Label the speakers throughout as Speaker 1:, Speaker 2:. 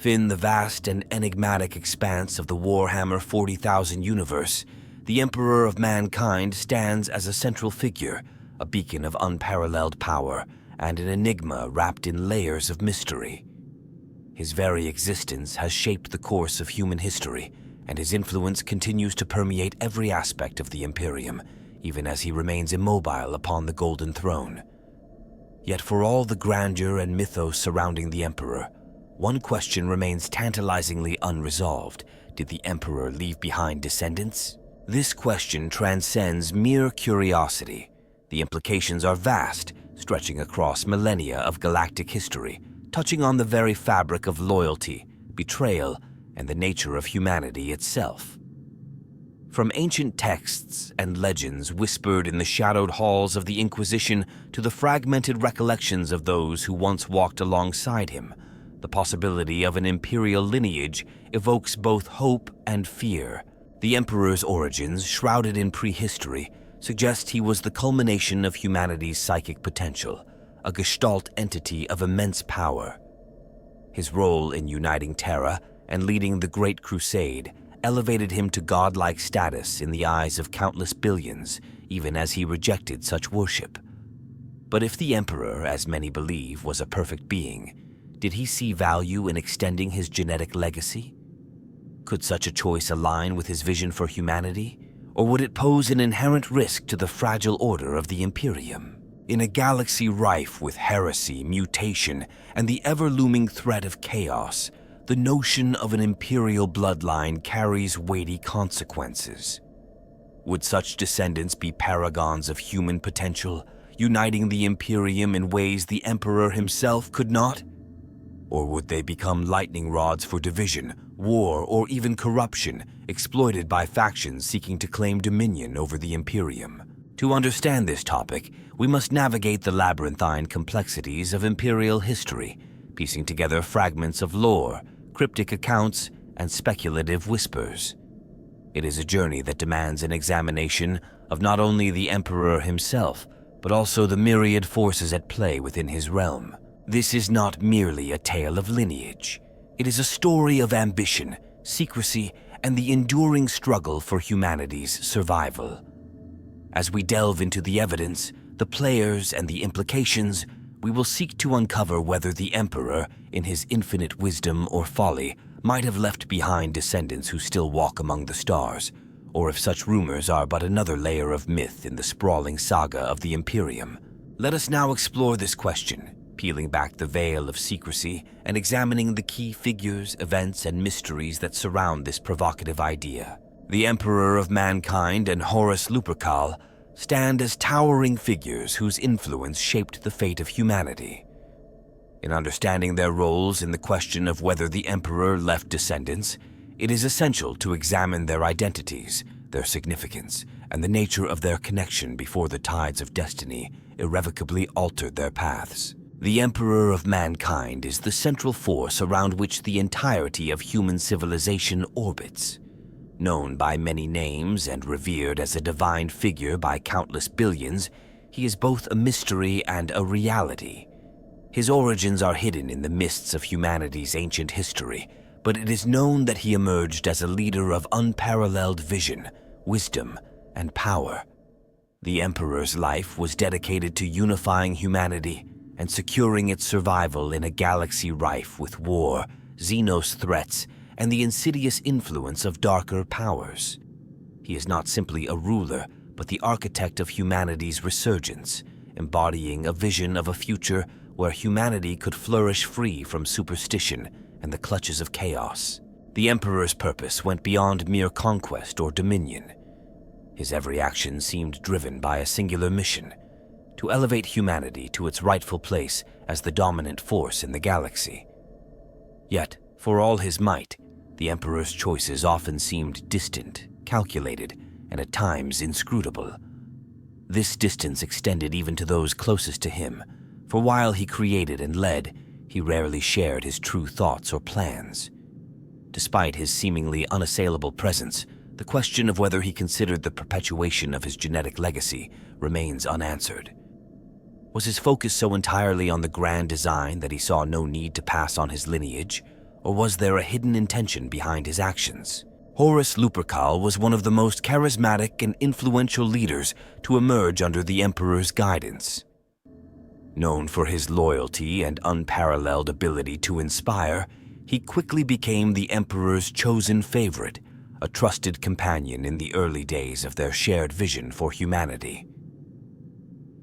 Speaker 1: Within the vast and enigmatic expanse of the Warhammer 40,000 universe, the Emperor of Mankind stands as a central figure, a beacon of unparalleled power, and an enigma wrapped in layers of mystery. His very existence has shaped the course of human history, and his influence continues to permeate every aspect of the Imperium, even as he remains immobile upon the Golden Throne. Yet for all the grandeur and mythos surrounding the Emperor, one question remains tantalizingly unresolved. Did the Emperor leave behind descendants? This question transcends mere curiosity. The implications are vast, stretching across millennia of galactic history, touching on the very fabric of loyalty, betrayal, and the nature of humanity itself. From ancient texts and legends whispered in the shadowed halls of the Inquisition to the fragmented recollections of those who once walked alongside him, the possibility of an imperial lineage evokes both hope and fear. The Emperor's origins, shrouded in prehistory, suggest he was the culmination of humanity's psychic potential, a gestalt entity of immense power. His role in uniting Terra and leading the Great Crusade elevated him to godlike status in the eyes of countless billions, even as he rejected such worship. But if the Emperor, as many believe, was a perfect being, did he see value in extending his genetic legacy? Could such a choice align with his vision for humanity, or would it pose an inherent risk to the fragile order of the Imperium? In a galaxy rife with heresy, mutation, and the ever-looming threat of chaos, the notion of an imperial bloodline carries weighty consequences. Would such descendants be paragons of human potential, uniting the Imperium in ways the Emperor himself could not? Or would they become lightning rods for division, war, or even corruption, exploited by factions seeking to claim dominion over the Imperium? To understand this topic, we must navigate the labyrinthine complexities of imperial history, piecing together fragments of lore, cryptic accounts, and speculative whispers. It is a journey that demands an examination of not only the Emperor himself, but also the myriad forces at play within his realm. This is not merely a tale of lineage. It is a story of ambition, secrecy, and the enduring struggle for humanity's survival. As we delve into the evidence, the players, and the implications, we will seek to uncover whether the Emperor, in his infinite wisdom or folly, might have left behind descendants who still walk among the stars, or if such rumors are but another layer of myth in the sprawling saga of the Imperium. Let us now explore this question, peeling back the veil of secrecy and examining the key figures, events, and mysteries that surround this provocative idea. The Emperor of Mankind and Horus Lupercal stand as towering figures whose influence shaped the fate of humanity. In understanding their roles in the question of whether the Emperor left descendants, it is essential to examine their identities, their significance, and the nature of their connection before the tides of destiny irrevocably altered their paths. The Emperor of Mankind is the central force around which the entirety of human civilization orbits. Known by many names and revered as a divine figure by countless billions, he is both a mystery and a reality. His origins are hidden in the mists of humanity's ancient history, but it is known that he emerged as a leader of unparalleled vision, wisdom, and power. The Emperor's life was dedicated to unifying humanity and securing its survival in a galaxy rife with war, xenos threats, and the insidious influence of darker powers. He is not simply a ruler, but the architect of humanity's resurgence, embodying a vision of a future where humanity could flourish free from superstition and the clutches of chaos. The Emperor's purpose went beyond mere conquest or dominion. His every action seemed driven by a singular mission: to elevate humanity to its rightful place as the dominant force in the galaxy. Yet, for all his might, the Emperor's choices often seemed distant, calculated, and at times inscrutable. This distance extended even to those closest to him, for while he created and led, he rarely shared his true thoughts or plans. Despite his seemingly unassailable presence, the question of whether he considered the perpetuation of his genetic legacy remains unanswered. Was his focus so entirely on the grand design that he saw no need to pass on his lineage, Or was there a hidden intention behind his actions? Horus Lupercal was one of the most charismatic and influential leaders to emerge under the Emperor's guidance. Known for his loyalty and unparalleled ability to inspire, he quickly became the Emperor's chosen favorite, a trusted companion in the early days of their shared vision for humanity.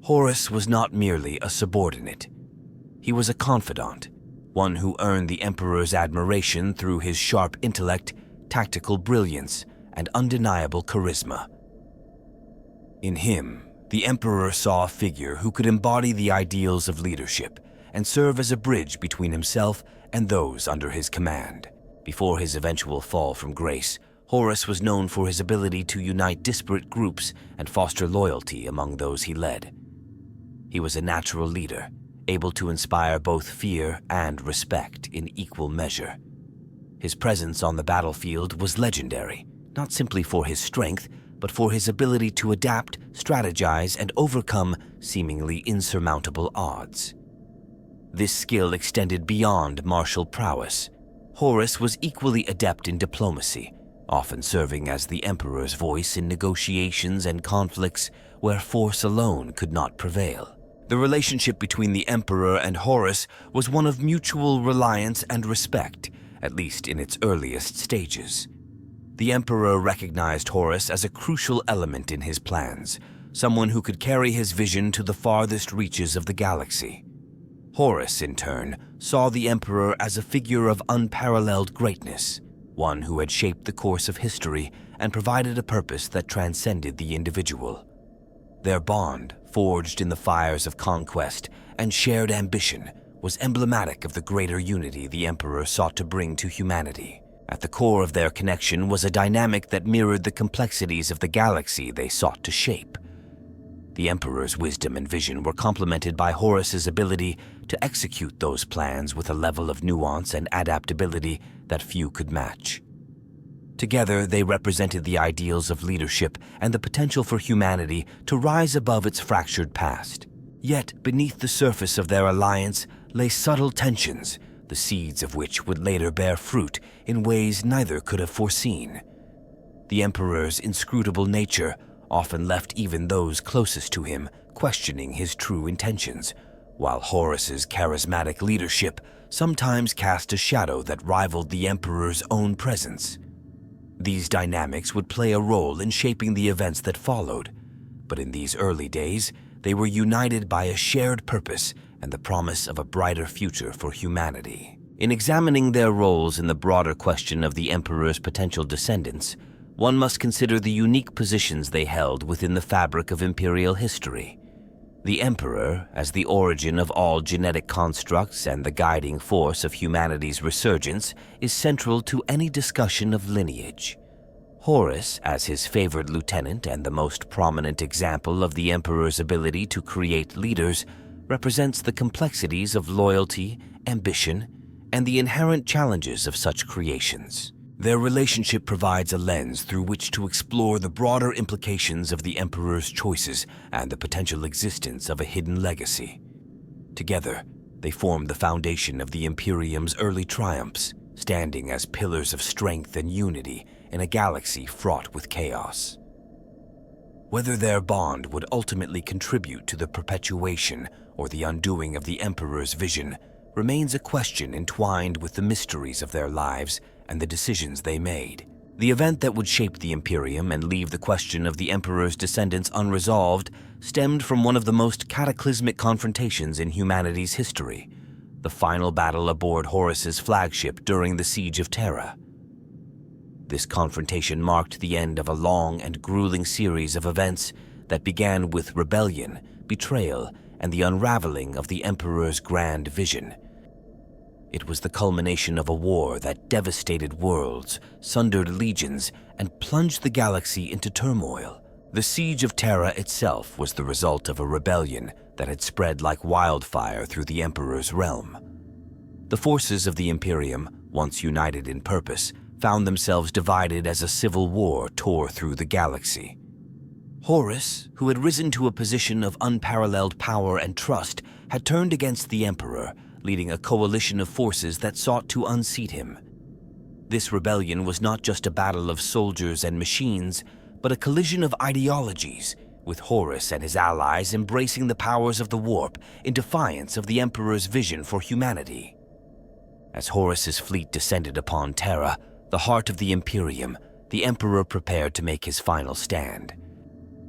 Speaker 1: Horus was not merely a subordinate. He was a confidant, one who earned the Emperor's admiration through his sharp intellect, tactical brilliance, and undeniable charisma. In him, the Emperor saw a figure who could embody the ideals of leadership and serve as a bridge between himself and those under his command. Before his eventual fall from grace, Horus was known for his ability to unite disparate groups and foster loyalty among those he led. He was a natural leader, able to inspire both fear and respect in equal measure. His presence on the battlefield was legendary, not simply for his strength, but for his ability to adapt, strategize, and overcome seemingly insurmountable odds. This skill extended beyond martial prowess. Horus was equally adept in diplomacy, often serving as the Emperor's voice in negotiations and conflicts where force alone could not prevail. The relationship between the Emperor and Horus was one of mutual reliance and respect, at least in its earliest stages. The Emperor recognized Horus as a crucial element in his plans, someone who could carry his vision to the farthest reaches of the galaxy. Horus, in turn, saw the Emperor as a figure of unparalleled greatness, one who had shaped the course of history and provided a purpose that transcended the individual. Their bond, forged in the fires of conquest and shared ambition, was emblematic of the greater unity the Emperor sought to bring to humanity. At the core of their connection was a dynamic that mirrored the complexities of the galaxy they sought to shape. The Emperor's wisdom and vision were complemented by Horus's ability to execute those plans with a level of nuance and adaptability that few could match. Together, they represented the ideals of leadership and the potential for humanity to rise above its fractured past. Yet, beneath the surface of their alliance lay subtle tensions, the seeds of which would later bear fruit in ways neither could have foreseen. The Emperor's inscrutable nature often left even those closest to him questioning his true intentions, while Horus's charismatic leadership sometimes cast a shadow that rivaled the Emperor's own presence. These dynamics would play a role in shaping the events that followed, but in these early days, they were united by a shared purpose and the promise of a brighter future for humanity. In examining their roles in the broader question of the Emperor's potential descendants, one must consider the unique positions they held within the fabric of imperial history. The Emperor, as the origin of all genetic constructs and the guiding force of humanity's resurgence, is central to any discussion of lineage. Horus, as his favored lieutenant and the most prominent example of the Emperor's ability to create leaders, represents the complexities of loyalty, ambition, and the inherent challenges of such creations. Their relationship provides a lens through which to explore the broader implications of the Emperor's choices and the potential existence of a hidden legacy. Together, they form the foundation of the Imperium's early triumphs, standing as pillars of strength and unity in a galaxy fraught with chaos. Whether their bond would ultimately contribute to the perpetuation or the undoing of the Emperor's vision remains a question entwined with the mysteries of their lives and the decisions they made. The event that would shape the Imperium and leave the question of the Emperor's descendants unresolved stemmed from one of the most cataclysmic confrontations in humanity's history, the final battle aboard Horus's flagship during the Siege of Terra. This confrontation marked the end of a long and grueling series of events that began with rebellion, betrayal, and the unraveling of the Emperor's grand vision. It was the culmination of a war that devastated worlds, sundered legions, and plunged the galaxy into turmoil. The Siege of Terra itself was the result of a rebellion that had spread like wildfire through the Emperor's realm. The forces of the Imperium, once united in purpose, found themselves divided as a civil war tore through the galaxy. Horus, who had risen to a position of unparalleled power and trust, had turned against the Emperor, leading a coalition of forces that sought to unseat him. This rebellion was not just a battle of soldiers and machines, but a collision of ideologies, with Horus and his allies embracing the powers of the warp in defiance of the Emperor's vision for humanity. As Horus's fleet descended upon Terra, the heart of the Imperium, the Emperor prepared to make his final stand.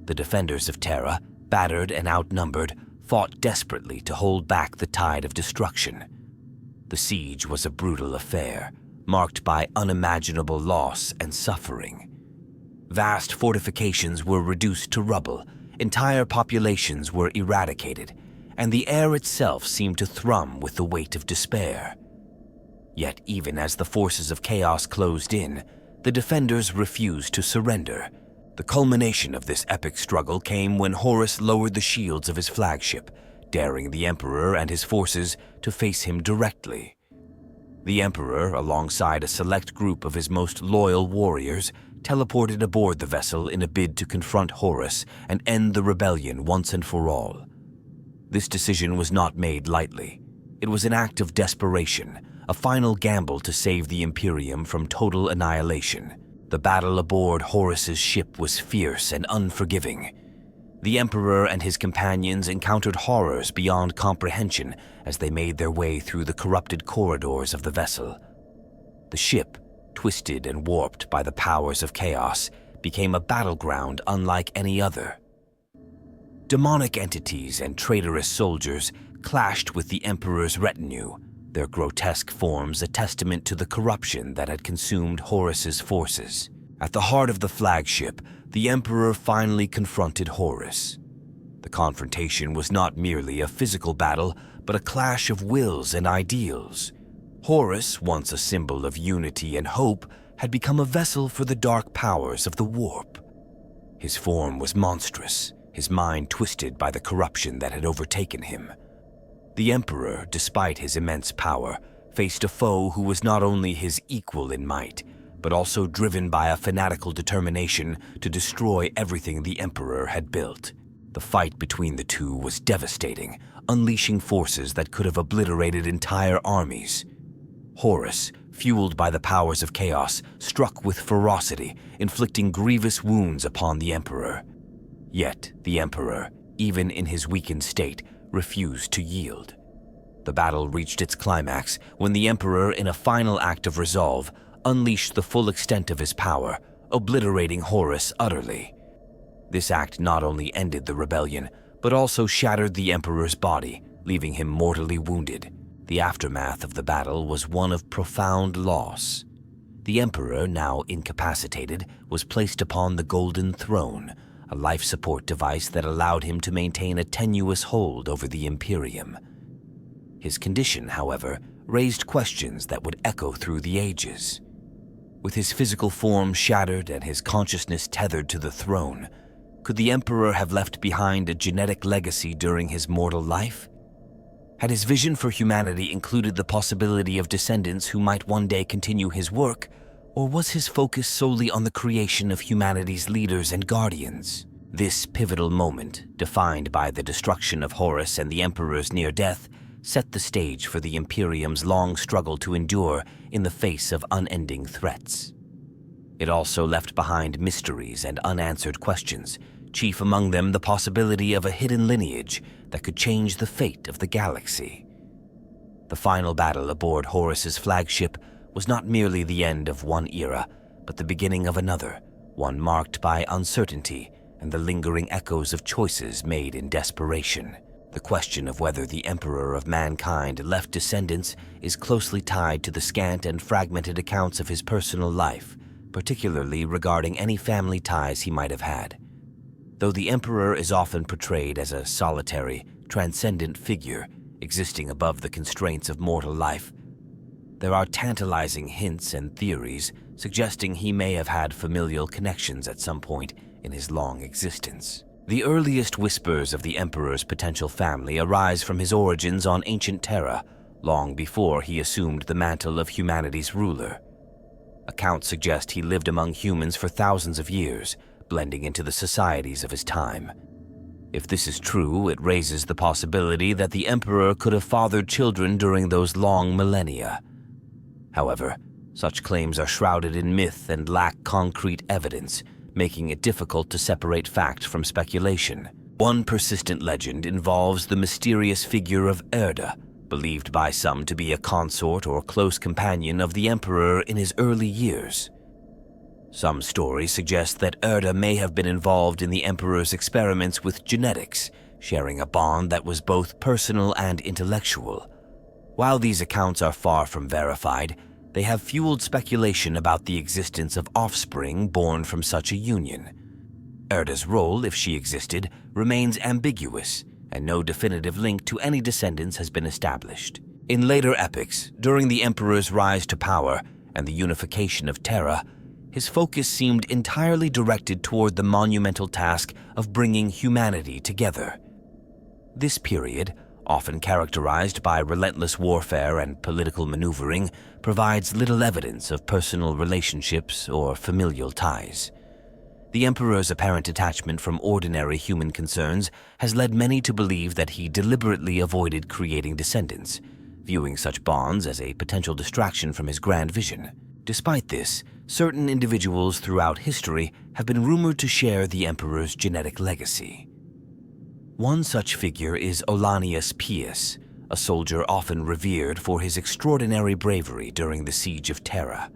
Speaker 1: The defenders of Terra, battered and outnumbered, fought desperately to hold back the tide of destruction. The siege was a brutal affair, marked by unimaginable loss and suffering. Vast fortifications were reduced to rubble, entire populations were eradicated, and the air itself seemed to thrum with the weight of despair. Yet even as the forces of chaos closed in, the defenders refused to surrender. The culmination of this epic struggle came when Horus lowered the shields of his flagship, daring the Emperor and his forces to face him directly. The Emperor, alongside a select group of his most loyal warriors, teleported aboard the vessel in a bid to confront Horus and end the rebellion once and for all. This decision was not made lightly. It was an act of desperation, a final gamble to save the Imperium from total annihilation. The battle aboard Horus's ship was fierce and unforgiving. The Emperor and his companions encountered horrors beyond comprehension as they made their way through the corrupted corridors of the vessel. The ship, twisted and warped by the powers of chaos, became a battleground unlike any other. Demonic entities and traitorous soldiers clashed with the Emperor's retinue, their grotesque forms a testament to the corruption that had consumed Horus's forces. At the heart of the flagship, the Emperor finally confronted Horus. The confrontation was not merely a physical battle, but a clash of wills and ideals. Horus, once a symbol of unity and hope, had become a vessel for the dark powers of the warp. His form was monstrous, his mind twisted by the corruption that had overtaken him. The Emperor, despite his immense power, faced a foe who was not only his equal in might, but also driven by a fanatical determination to destroy everything the Emperor had built. The fight between the two was devastating, unleashing forces that could have obliterated entire armies. Horus, fueled by the powers of chaos, struck with ferocity, inflicting grievous wounds upon the Emperor. Yet the Emperor, even in his weakened state, refused to yield. The battle reached its climax when the Emperor, in a final act of resolve, unleashed the full extent of his power, obliterating Horus utterly. This act not only ended the rebellion, but also shattered the Emperor's body, leaving him mortally wounded. The aftermath of the battle was one of profound loss. The Emperor, now incapacitated, was placed upon the Golden Throne, a life support device that allowed him to maintain a tenuous hold over the Imperium. His condition, however, raised questions that would echo through the ages. With his physical form shattered and his consciousness tethered to the throne, could the Emperor have left behind a genetic legacy during his mortal life? Had his vision for humanity included the possibility of descendants who might one day continue his work, or was his focus solely on the creation of humanity's leaders and guardians? This pivotal moment, defined by the destruction of Horus and the Emperor's near death, set the stage for the Imperium's long struggle to endure in the face of unending threats. It also left behind mysteries and unanswered questions, chief among them the possibility of a hidden lineage that could change the fate of the galaxy. The final battle aboard Horus's flagship was not merely the end of one era, but the beginning of another, one marked by uncertainty and the lingering echoes of choices made in desperation. The question of whether the Emperor of mankind left descendants is closely tied to the scant and fragmented accounts of his personal life, particularly regarding any family ties he might have had. Though the Emperor is often portrayed as a solitary, transcendent figure existing above the constraints of mortal life, there are tantalizing hints and theories suggesting he may have had familial connections at some point in his long existence. The earliest whispers of the Emperor's potential family arise from his origins on ancient Terra, long before he assumed the mantle of humanity's ruler. Accounts suggest he lived among humans for thousands of years, blending into the societies of his time. If this is true, it raises the possibility that the Emperor could have fathered children during those long millennia. However, such claims are shrouded in myth and lack concrete evidence, making it difficult to separate fact from speculation. One persistent legend involves the mysterious figure of Erda, believed by some to be a consort or close companion of the Emperor in his early years. Some stories suggest that Erda may have been involved in the Emperor's experiments with genetics, sharing a bond that was both personal and intellectual. While these accounts are far from verified, they have fueled speculation about the existence of offspring born from such a union. Erda's role, if she existed, remains ambiguous, and no definitive link to any descendants has been established. In later epics, during the Emperor's rise to power and the unification of Terra, his focus seemed entirely directed toward the monumental task of bringing humanity together. This period, often characterized by relentless warfare and political maneuvering, provides little evidence of personal relationships or familial ties. The Emperor's apparent detachment from ordinary human concerns has led many to believe that he deliberately avoided creating descendants, viewing such bonds as a potential distraction from his grand vision. Despite this, certain individuals throughout history have been rumored to share the Emperor's genetic legacy. One such figure is Olanius Pius, a soldier often revered for his extraordinary bravery during the siege of Terra.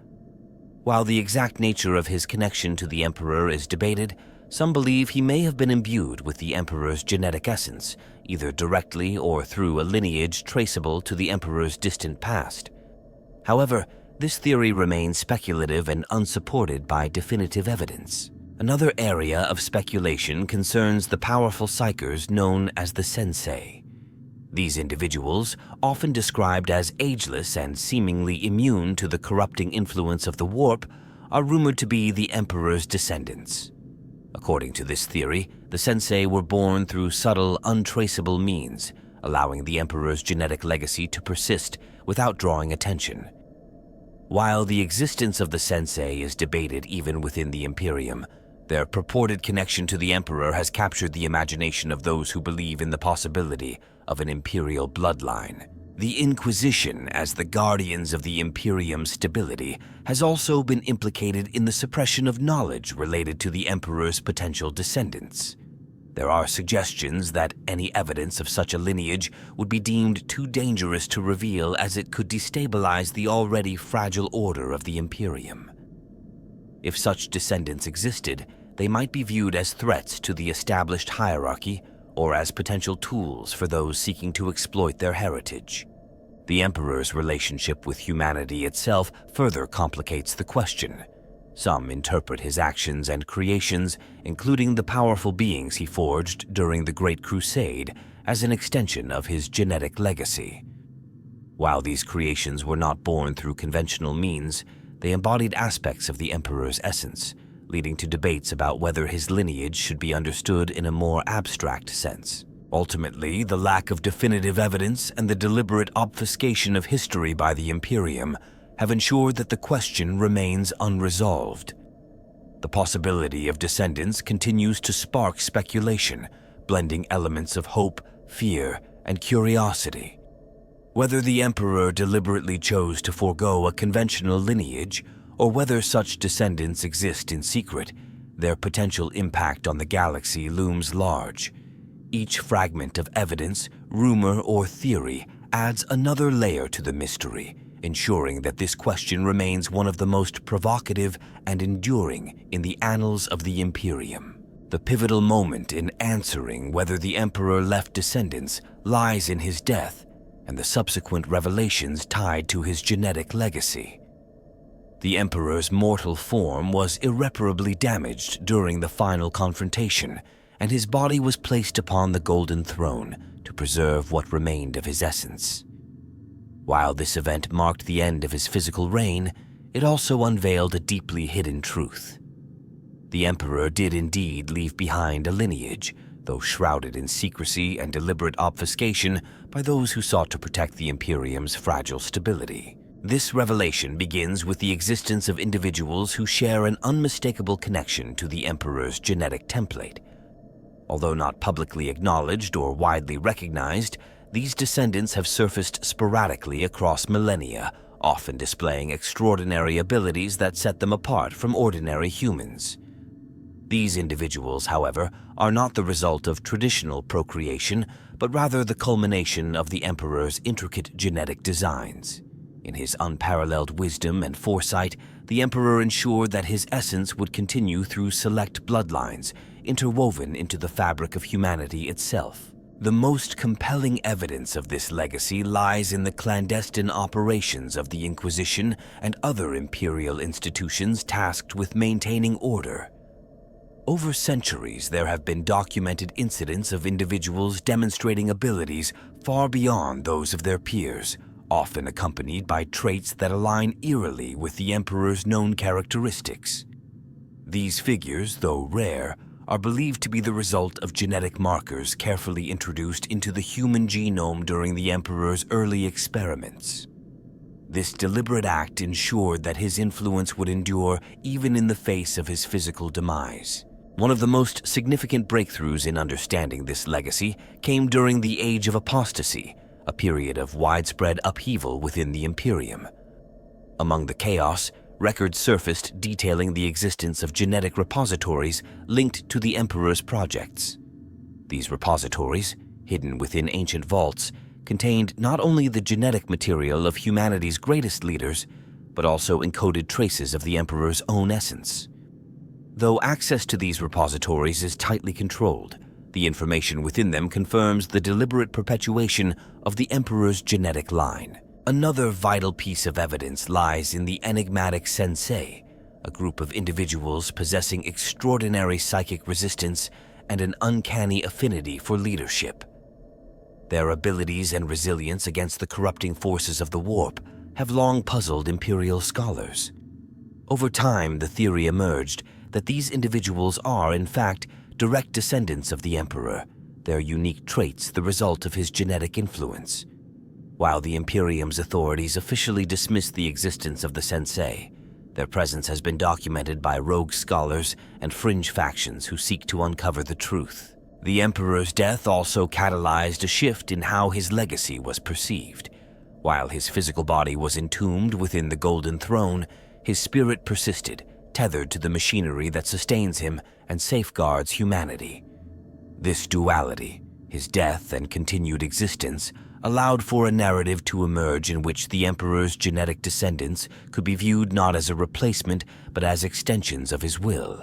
Speaker 1: While the exact nature of his connection to the Emperor is debated, some believe he may have been imbued with the Emperor's genetic essence, either directly or through a lineage traceable to the Emperor's distant past. However, this theory remains speculative and unsupported by definitive evidence. Another area of speculation concerns the powerful psychers known as the Sensei. These individuals, often described as ageless and seemingly immune to the corrupting influence of the warp, are rumored to be the Emperor's descendants. According to this theory, the Sensei were born through subtle, untraceable means, allowing the Emperor's genetic legacy to persist without drawing attention. While the existence of the Sensei is debated even within the Imperium, their purported connection to the Emperor has captured the imagination of those who believe in the possibility of an imperial bloodline. The Inquisition, as the guardians of the Imperium's stability, has also been implicated in the suppression of knowledge related to the Emperor's potential descendants. There are suggestions that any evidence of such a lineage would be deemed too dangerous to reveal, as it could destabilize the already fragile order of the Imperium. If such descendants existed, they might be viewed as threats to the established hierarchy or as potential tools for those seeking to exploit their heritage. The Emperor's relationship with humanity itself further complicates the question. Some interpret his actions and creations, including the powerful beings he forged during the Great Crusade, as an extension of his genetic legacy. While these creations were not born through conventional means, they embodied aspects of the Emperor's essence, leading to debates about whether his lineage should be understood in a more abstract sense. Ultimately, the lack of definitive evidence and the deliberate obfuscation of history by the Imperium have ensured that the question remains unresolved. The possibility of descendants continues to spark speculation, blending elements of hope, fear, and curiosity. Whether the Emperor deliberately chose to forego a conventional lineage, or whether such descendants exist in secret, their potential impact on the galaxy looms large. Each fragment of evidence, rumor, or theory adds another layer to the mystery, ensuring that this question remains one of the most provocative and enduring in the annals of the Imperium. The pivotal moment in answering whether the Emperor left descendants lies in his death and the subsequent revelations tied to his genetic legacy. The Emperor's mortal form was irreparably damaged during the final confrontation, and his body was placed upon the Golden Throne to preserve what remained of his essence. While this event marked the end of his physical reign, it also unveiled a deeply hidden truth. The Emperor did indeed leave behind a lineage, though shrouded in secrecy and deliberate obfuscation by those who sought to protect the Imperium's fragile stability. This revelation begins with the existence of individuals who share an unmistakable connection to the Emperor's genetic template. Although not publicly acknowledged or widely recognized, these descendants have surfaced sporadically across millennia, often displaying extraordinary abilities that set them apart from ordinary humans. These individuals, however, are not the result of traditional procreation, but rather the culmination of the Emperor's intricate genetic designs. In his unparalleled wisdom and foresight, the Emperor ensured that his essence would continue through select bloodlines, interwoven into the fabric of humanity itself. The most compelling evidence of this legacy lies in the clandestine operations of the Inquisition and other imperial institutions tasked with maintaining order. Over centuries, there have been documented incidents of individuals demonstrating abilities far beyond those of their peers, often accompanied by traits that align eerily with the Emperor's known characteristics. These figures, though rare, are believed to be the result of genetic markers carefully introduced into the human genome during the Emperor's early experiments. This deliberate act ensured that his influence would endure even in the face of his physical demise. One of the most significant breakthroughs in understanding this legacy came during the Age of Apostasy, a period of widespread upheaval within the Imperium. Among the chaos, records surfaced detailing the existence of genetic repositories linked to the Emperor's projects. These repositories, hidden within ancient vaults, contained not only the genetic material of humanity's greatest leaders, but also encoded traces of the Emperor's own essence. Though access to these repositories is tightly controlled, the information within them confirms the deliberate perpetuation of the Emperor's genetic line. Another vital piece of evidence lies in the enigmatic Sensei, a group of individuals possessing extraordinary psychic resistance and an uncanny affinity for leadership. Their abilities and resilience against the corrupting forces of the warp have long puzzled Imperial scholars. Over time, the theory emerged that these individuals are, in fact, direct descendants of the Emperor, their unique traits the result of his genetic influence. While the Imperium's authorities officially dismiss the existence of the Sensei, their presence has been documented by rogue scholars and fringe factions who seek to uncover the truth. The Emperor's death also catalyzed a shift in how his legacy was perceived. While his physical body was entombed within the Golden Throne, his spirit persisted, tethered to the machinery that sustains him and safeguards humanity. This duality, his death and continued existence, allowed for a narrative to emerge in which the Emperor's genetic descendants could be viewed not as a replacement but as extensions of his will.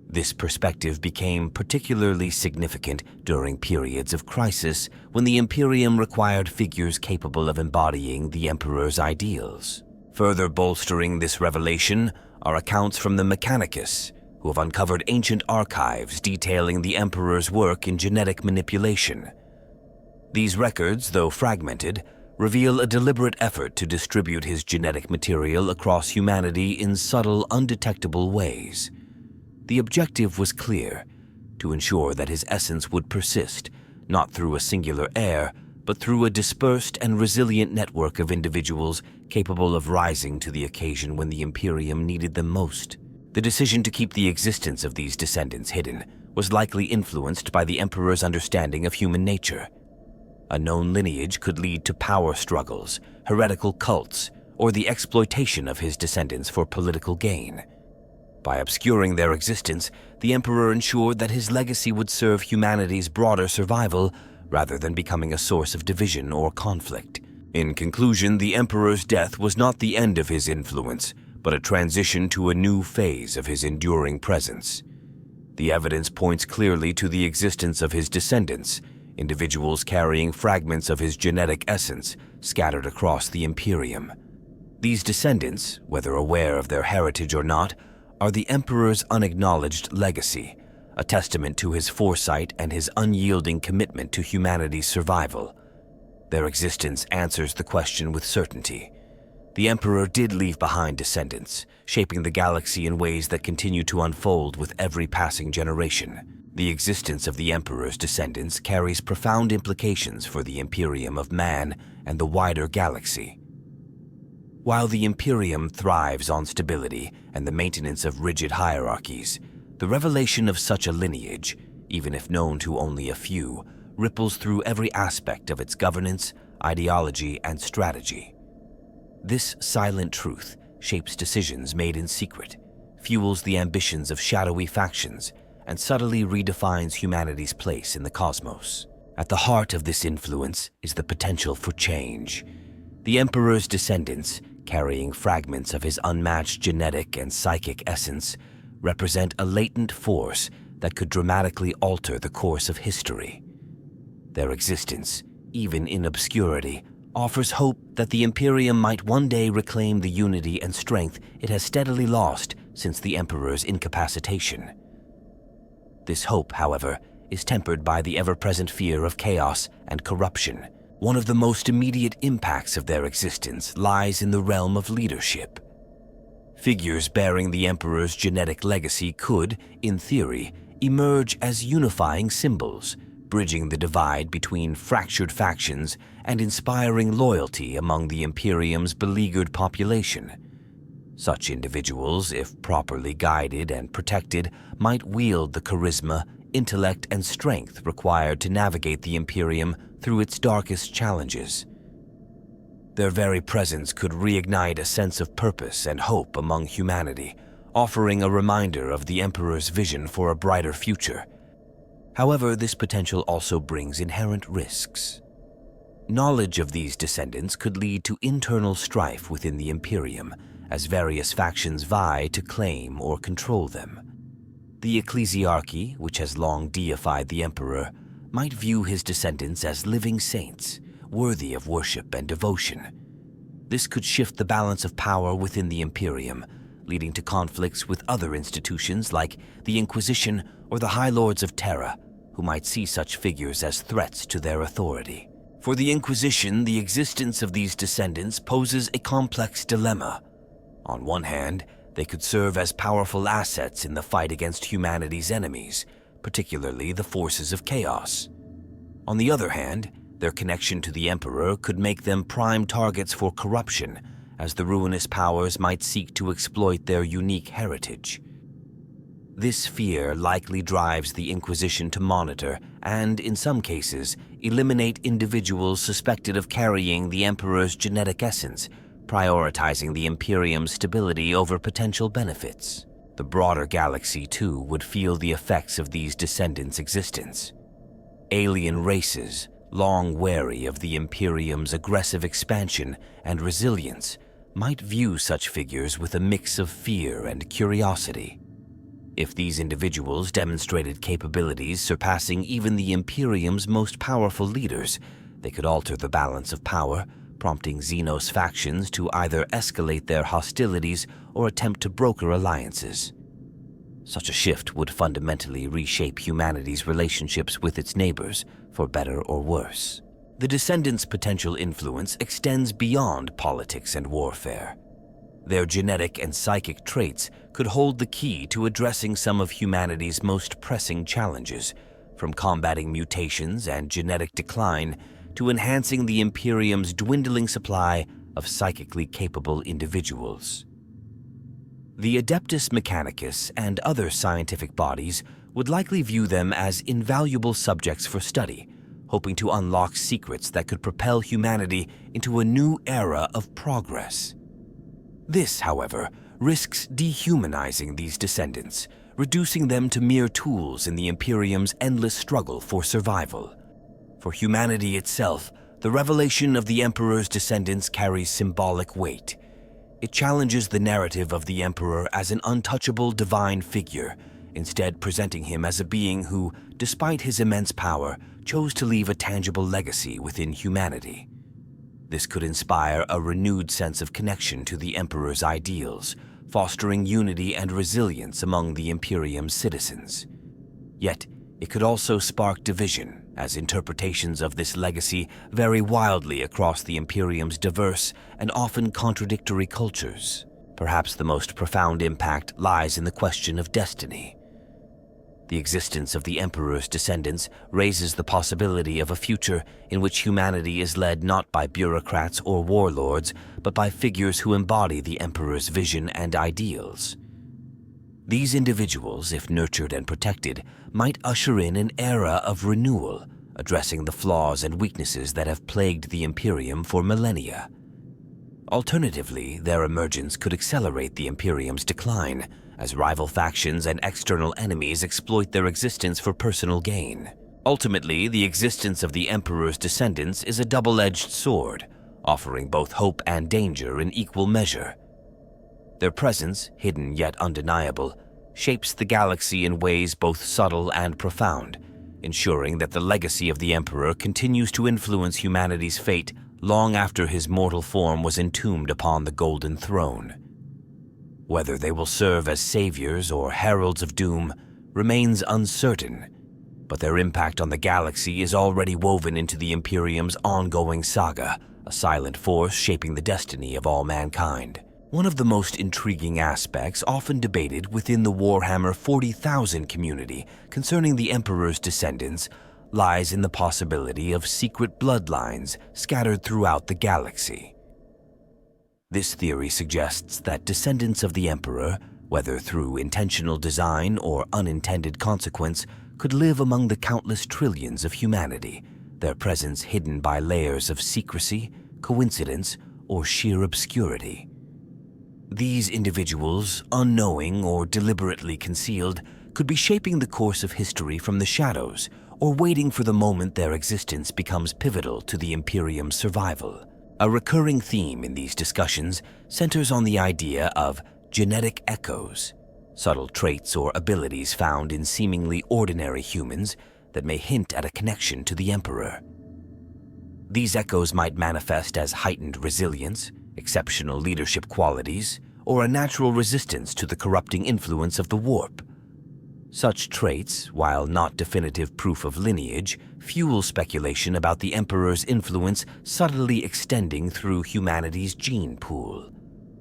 Speaker 1: This perspective became particularly significant during periods of crisis when the Imperium required figures capable of embodying the Emperor's ideals. Further bolstering this revelation are accounts from the Mechanicus, who have uncovered ancient archives detailing the Emperor's work in genetic manipulation. These records, though fragmented, reveal a deliberate effort to distribute his genetic material across humanity in subtle, undetectable ways. The objective was clear: to ensure that his essence would persist, not through a singular heir, but through a dispersed and resilient network of individuals capable of rising to the occasion when the Imperium needed them most. The decision to keep the existence of these descendants hidden was likely influenced by the Emperor's understanding of human nature. A known lineage could lead to power struggles, heretical cults, or the exploitation of his descendants for political gain. By obscuring their existence, the Emperor ensured that his legacy would serve humanity's broader survival rather than becoming a source of division or conflict. In conclusion, the Emperor's death was not the end of his influence, but a transition to a new phase of his enduring presence. The evidence points clearly to the existence of his descendants, individuals carrying fragments of his genetic essence scattered across the Imperium. These descendants, whether aware of their heritage or not, are the Emperor's unacknowledged legacy, a testament to his foresight and his unyielding commitment to humanity's survival. Their existence answers the question with certainty. The Emperor did leave behind descendants, shaping the galaxy in ways that continue to unfold with every passing generation. The existence of the Emperor's descendants carries profound implications for the Imperium of man and the wider galaxy. While the Imperium thrives on stability and the maintenance of rigid hierarchies, the revelation of such a lineage, even if known to only a few, ripples through every aspect of its governance, ideology, and strategy. This silent truth shapes decisions made in secret, fuels the ambitions of shadowy factions, and subtly redefines humanity's place in the cosmos. At the heart of this influence is the potential for change. The Emperor's descendants, carrying fragments of his unmatched genetic and psychic essence, represent a latent force that could dramatically alter the course of history. Their existence, even in obscurity, offers hope that the Imperium might one day reclaim the unity and strength it has steadily lost since the Emperor's incapacitation. This hope, however, is tempered by the ever-present fear of chaos and corruption. One of the most immediate impacts of their existence lies in the realm of leadership. Figures bearing the Emperor's genetic legacy could, in theory, emerge as unifying symbols, bridging the divide between fractured factions and inspiring loyalty among the Imperium's beleaguered population. Such individuals, if properly guided and protected, might wield the charisma, intellect, and strength required to navigate the Imperium through its darkest challenges. Their very presence could reignite a sense of purpose and hope among humanity, offering a reminder of the Emperor's vision for a brighter future. However, this potential also brings inherent risks. Knowledge of these descendants could lead to internal strife within the Imperium, as various factions vie to claim or control them. The ecclesiarchy, which has long deified the Emperor, might view his descendants as living saints, worthy of worship and devotion. This could shift the balance of power within the Imperium, leading to conflicts with other institutions like the Inquisition or the High Lords of Terra, who might see such figures as threats to their authority. For the Inquisition, the existence of these descendants poses a complex dilemma. On one hand, they could serve as powerful assets in the fight against humanity's enemies, particularly the forces of chaos. On the other hand, their connection to the Emperor could make them prime targets for corruption, as the ruinous powers might seek to exploit their unique heritage. This fear likely drives the Inquisition to monitor and, in some cases, eliminate individuals suspected of carrying the Emperor's genetic essence, prioritizing the Imperium's stability over potential benefits. The broader galaxy, too, would feel the effects of these descendants' existence. Alien races, long wary of the Imperium's aggressive expansion and resilience, might view such figures with a mix of fear and curiosity. If these individuals demonstrated capabilities surpassing even the Imperium's most powerful leaders, they could alter the balance of power, prompting Xenos factions to either escalate their hostilities or attempt to broker alliances. Such a shift would fundamentally reshape humanity's relationships with its neighbors, for better or worse. The Descendants' potential influence extends beyond politics and warfare. Their genetic and psychic traits could hold the key to addressing some of humanity's most pressing challenges, from combating mutations and genetic decline to enhancing the Imperium's dwindling supply of psychically capable individuals. The Adeptus Mechanicus and other scientific bodies would likely view them as invaluable subjects for study, hoping to unlock secrets that could propel humanity into a new era of progress. This, however, risks dehumanizing these descendants, reducing them to mere tools in the Imperium's endless struggle for survival. For humanity itself, the revelation of the Emperor's descendants carries symbolic weight. It challenges the narrative of the Emperor as an untouchable divine figure, instead presenting him as a being who, despite his immense power, chose to leave a tangible legacy within humanity. This could inspire a renewed sense of connection to the Emperor's ideals, fostering unity and resilience among the Imperium's citizens. Yet, it could also spark division, as interpretations of this legacy vary wildly across the Imperium's diverse and often contradictory cultures. Perhaps the most profound impact lies in the question of destiny. The existence of the Emperor's descendants raises the possibility of a future in which humanity is led not by bureaucrats or warlords, but by figures who embody the Emperor's vision and ideals. These individuals, if nurtured and protected, might usher in an era of renewal, addressing the flaws and weaknesses that have plagued the Imperium for millennia. Alternatively, their emergence could accelerate the Imperium's decline, as rival factions and external enemies exploit their existence for personal gain. Ultimately, the existence of the Emperor's descendants is a double-edged sword, offering both hope and danger in equal measure. Their presence, hidden yet undeniable, shapes the galaxy in ways both subtle and profound, ensuring that the legacy of the Emperor continues to influence humanity's fate long after his mortal form was entombed upon the Golden Throne. Whether they will serve as saviors or heralds of doom remains uncertain, but their impact on the galaxy is already woven into the Imperium's ongoing saga, a silent force shaping the destiny of all mankind. One of the most intriguing aspects often debated within the Warhammer 40,000 community concerning the Emperor's descendants lies in the possibility of secret bloodlines scattered throughout the galaxy. This theory suggests that descendants of the Emperor, whether through intentional design or unintended consequence, could live among the countless trillions of humanity, their presence hidden by layers of secrecy, coincidence, or sheer obscurity. These individuals, unknowing or deliberately concealed, could be shaping the course of history from the shadows, or waiting for the moment their existence becomes pivotal to the Imperium's survival. A recurring theme in these discussions centers on the idea of genetic echoes, subtle traits or abilities found in seemingly ordinary humans that may hint at a connection to the Emperor. These echoes might manifest as heightened resilience, exceptional leadership qualities, or a natural resistance to the corrupting influence of the warp. Such traits, while not definitive proof of lineage, fuel speculation about the Emperor's influence subtly extending through humanity's gene pool.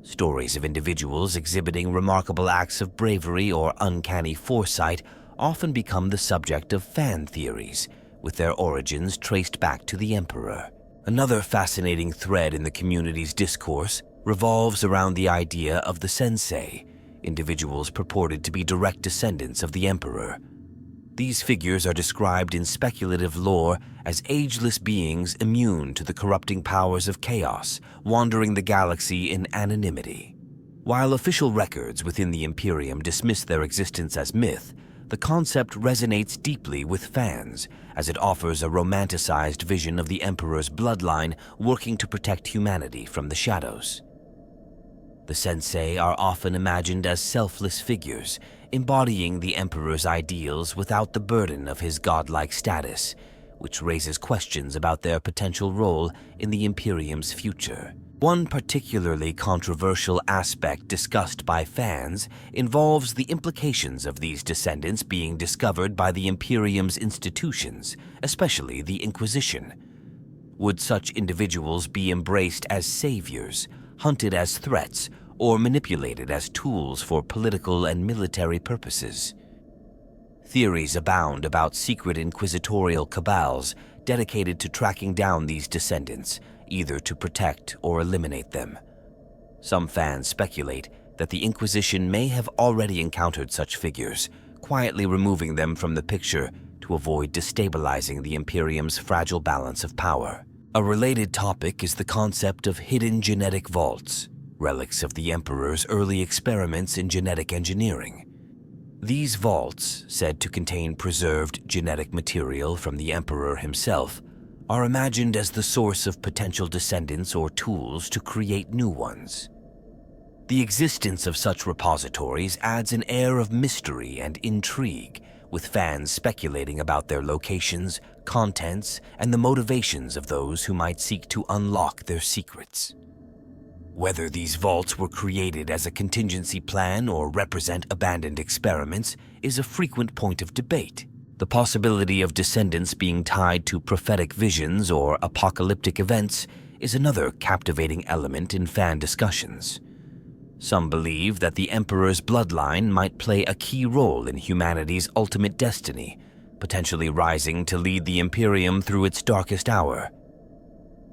Speaker 1: Stories of individuals exhibiting remarkable acts of bravery or uncanny foresight often become the subject of fan theories, with their origins traced back to the Emperor. Another fascinating thread in the community's discourse revolves around the idea of the Sensei, individuals purported to be direct descendants of the Emperor. These figures are described in speculative lore as ageless beings immune to the corrupting powers of chaos, wandering the galaxy in anonymity. While official records within the Imperium dismiss their existence as myth, the concept resonates deeply with fans, as it offers a romanticized vision of the Emperor's bloodline working to protect humanity from the shadows. The Sensei are often imagined as selfless figures, embodying the Emperor's ideals without the burden of his godlike status, which raises questions about their potential role in the Imperium's future. One particularly controversial aspect discussed by fans involves the implications of these descendants being discovered by the Imperium's institutions, especially the Inquisition. Would such individuals be embraced as saviors, hunted as threats, or manipulated as tools for political and military purposes? Theories abound about secret inquisitorial cabals dedicated to tracking down these descendants, either to protect or eliminate them. Some fans speculate that the Inquisition may have already encountered such figures, quietly removing them from the picture to avoid destabilizing the Imperium's fragile balance of power. A related topic is the concept of hidden genetic vaults, relics of the Emperor's early experiments in genetic engineering. These vaults, said to contain preserved genetic material from the Emperor himself, are imagined as the source of potential descendants or tools to create new ones. The existence of such repositories adds an air of mystery and intrigue, with fans speculating about their locations, contents, and the motivations of those who might seek to unlock their secrets. Whether these vaults were created as a contingency plan or represent abandoned experiments is a frequent point of debate. The possibility of descendants being tied to prophetic visions or apocalyptic events is another captivating element in fan discussions. Some believe that the Emperor's bloodline might play a key role in humanity's ultimate destiny, potentially rising to lead the Imperium through its darkest hour.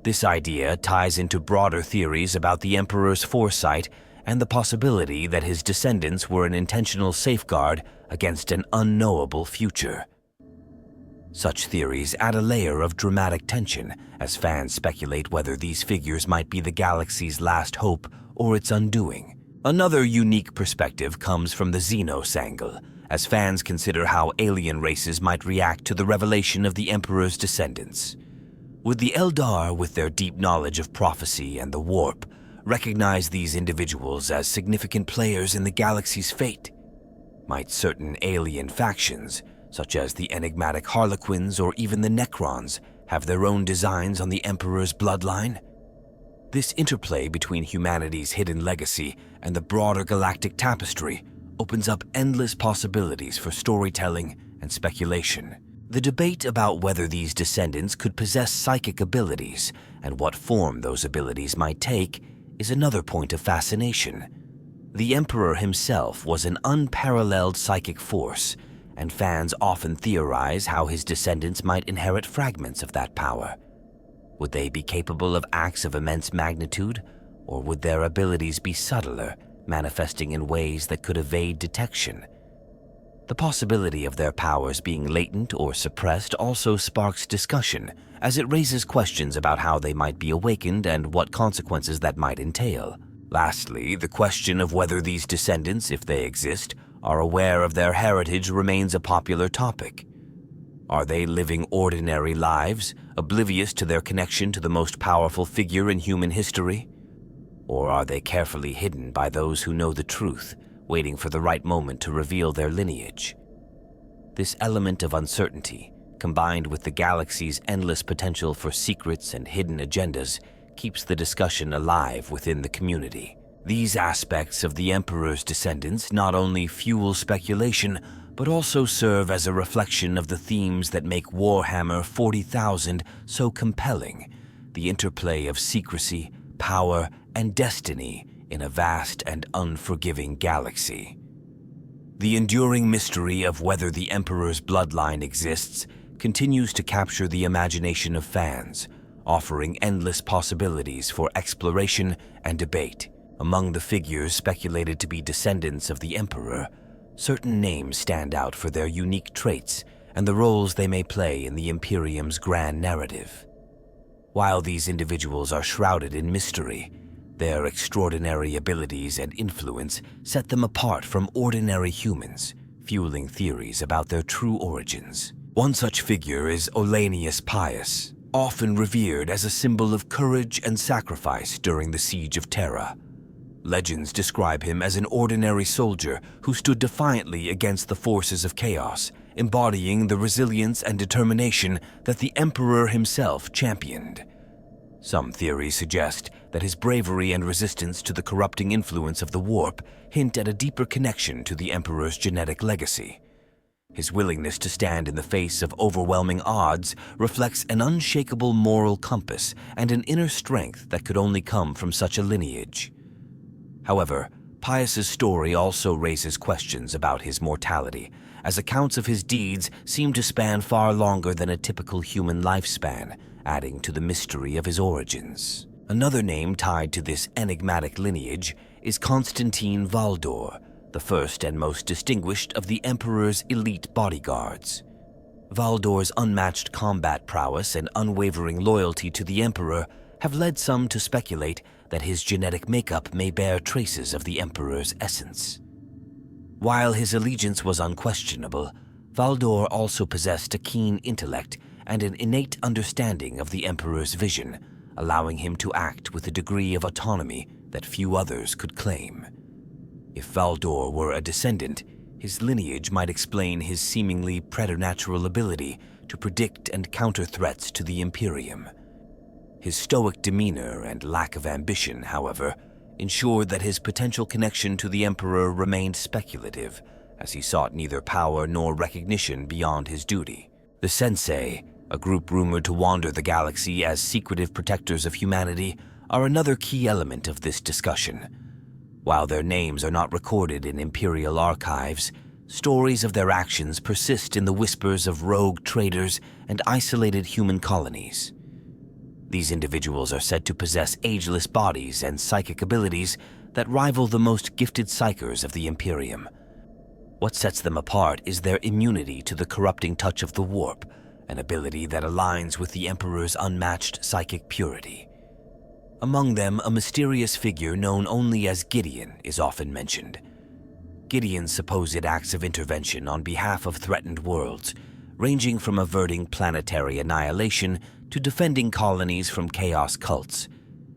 Speaker 1: This idea ties into broader theories about the Emperor's foresight and the possibility that his descendants were an intentional safeguard against an unknowable future. Such theories add a layer of dramatic tension as fans speculate whether these figures might be the galaxy's last hope or its undoing. Another unique perspective comes from the Xenos angle, as fans consider how alien races might react to the revelation of the Emperor's descendants. Would the Eldar, with their deep knowledge of prophecy and the warp, recognize these individuals as significant players in the galaxy's fate? Might certain alien factions, such as the enigmatic Harlequins or even the Necrons, have their own designs on the Emperor's bloodline? This interplay between humanity's hidden legacy and the broader galactic tapestry opens up endless possibilities for storytelling and speculation. The debate about whether these descendants could possess psychic abilities and what form those abilities might take is another point of fascination. The Emperor himself was an unparalleled psychic force, and fans often theorize how his descendants might inherit fragments of that power. Would they be capable of acts of immense magnitude, or would their abilities be subtler, manifesting in ways that could evade detection? The possibility of their powers being latent or suppressed also sparks discussion, as it raises questions about how they might be awakened and what consequences that might entail. Lastly, the question of whether these descendants, if they exist, are aware of their heritage remains a popular topic. Are they living ordinary lives, oblivious to their connection to the most powerful figure in human history? Or are they carefully hidden by those who know the truth, waiting for the right moment to reveal their lineage? This element of uncertainty, combined with the galaxy's endless potential for secrets and hidden agendas, keeps the discussion alive within the community. These aspects of the Emperor's descendants not only fuel speculation, but also serve as a reflection of the themes that make Warhammer 40,000 so compelling: the interplay of secrecy, power, and destiny in a vast and unforgiving galaxy. The enduring mystery of whether the Emperor's bloodline exists continues to capture the imagination of fans, offering endless possibilities for exploration and debate. Among the figures speculated to be descendants of the Emperor, certain names stand out for their unique traits and the roles they may play in the Imperium's grand narrative. While these individuals are shrouded in mystery, their extraordinary abilities and influence set them apart from ordinary humans, fueling theories about their true origins. One such figure is Olanius Pius, often revered as a symbol of courage and sacrifice during the Siege of Terra. Legends describe him as an ordinary soldier who stood defiantly against the forces of chaos, embodying the resilience and determination that the Emperor himself championed. Some theories suggest that his bravery and resistance to the corrupting influence of the warp hint at a deeper connection to the Emperor's genetic legacy. His willingness to stand in the face of overwhelming odds reflects an unshakable moral compass and an inner strength that could only come from such a lineage. However, Pius's story also raises questions about his mortality, as accounts of his deeds seem to span far longer than a typical human lifespan, adding to the mystery of his origins. Another name tied to this enigmatic lineage is Constantine Valdor, the first and most distinguished of the Emperor's elite bodyguards. Valdor's unmatched combat prowess and unwavering loyalty to the Emperor have led some to speculate that his genetic makeup may bear traces of the Emperor's essence. While his allegiance was unquestionable, Valdor also possessed a keen intellect and an innate understanding of the Emperor's vision, allowing him to act with a degree of autonomy that few others could claim. If Valdor were a descendant, his lineage might explain his seemingly preternatural ability to predict and counter threats to the Imperium. His stoic demeanor and lack of ambition, however, ensured that his potential connection to the Emperor remained speculative, as he sought neither power nor recognition beyond his duty. The Sensei, a group rumored to wander the galaxy as secretive protectors of humanity, are another key element of this discussion. While their names are not recorded in Imperial archives, stories of their actions persist in the whispers of rogue traders and isolated human colonies. These individuals are said to possess ageless bodies and psychic abilities that rival the most gifted psychers of the Imperium. What sets them apart is their immunity to the corrupting touch of the warp, an ability that aligns with the Emperor's unmatched psychic purity. Among them, a mysterious figure known only as Gideon is often mentioned. Gideon's supposed acts of intervention on behalf of threatened worlds, ranging from averting planetary annihilation to defending colonies from chaos cults,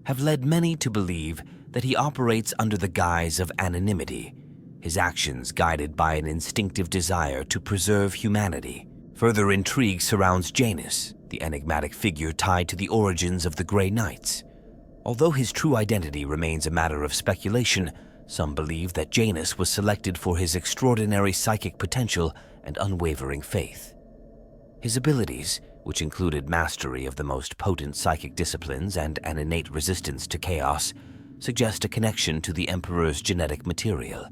Speaker 1: have led many to believe that he operates under the guise of anonymity, his actions guided by an instinctive desire to preserve humanity. Further intrigue surrounds Janus, the enigmatic figure tied to the origins of the Grey Knights. Although his true identity remains a matter of speculation, some believe that Janus was selected for his extraordinary psychic potential and unwavering faith. His abilities, which included mastery of the most potent psychic disciplines and an innate resistance to chaos, suggest a connection to the Emperor's genetic material.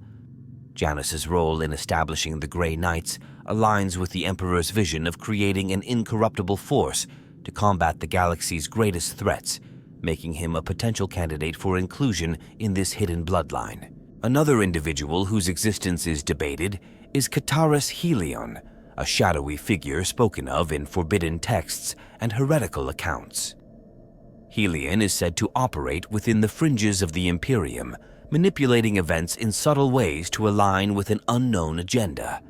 Speaker 1: Janus's role in establishing the Grey Knights aligns with the Emperor's vision of creating an incorruptible force to combat the galaxy's greatest threats, making him a potential candidate for inclusion in this hidden bloodline. Another individual whose existence is debated is Cataris Helion, a shadowy figure spoken of in forbidden texts and heretical accounts. Helion is said to operate within the fringes of the Imperium, manipulating events in subtle ways to align with an unknown agenda.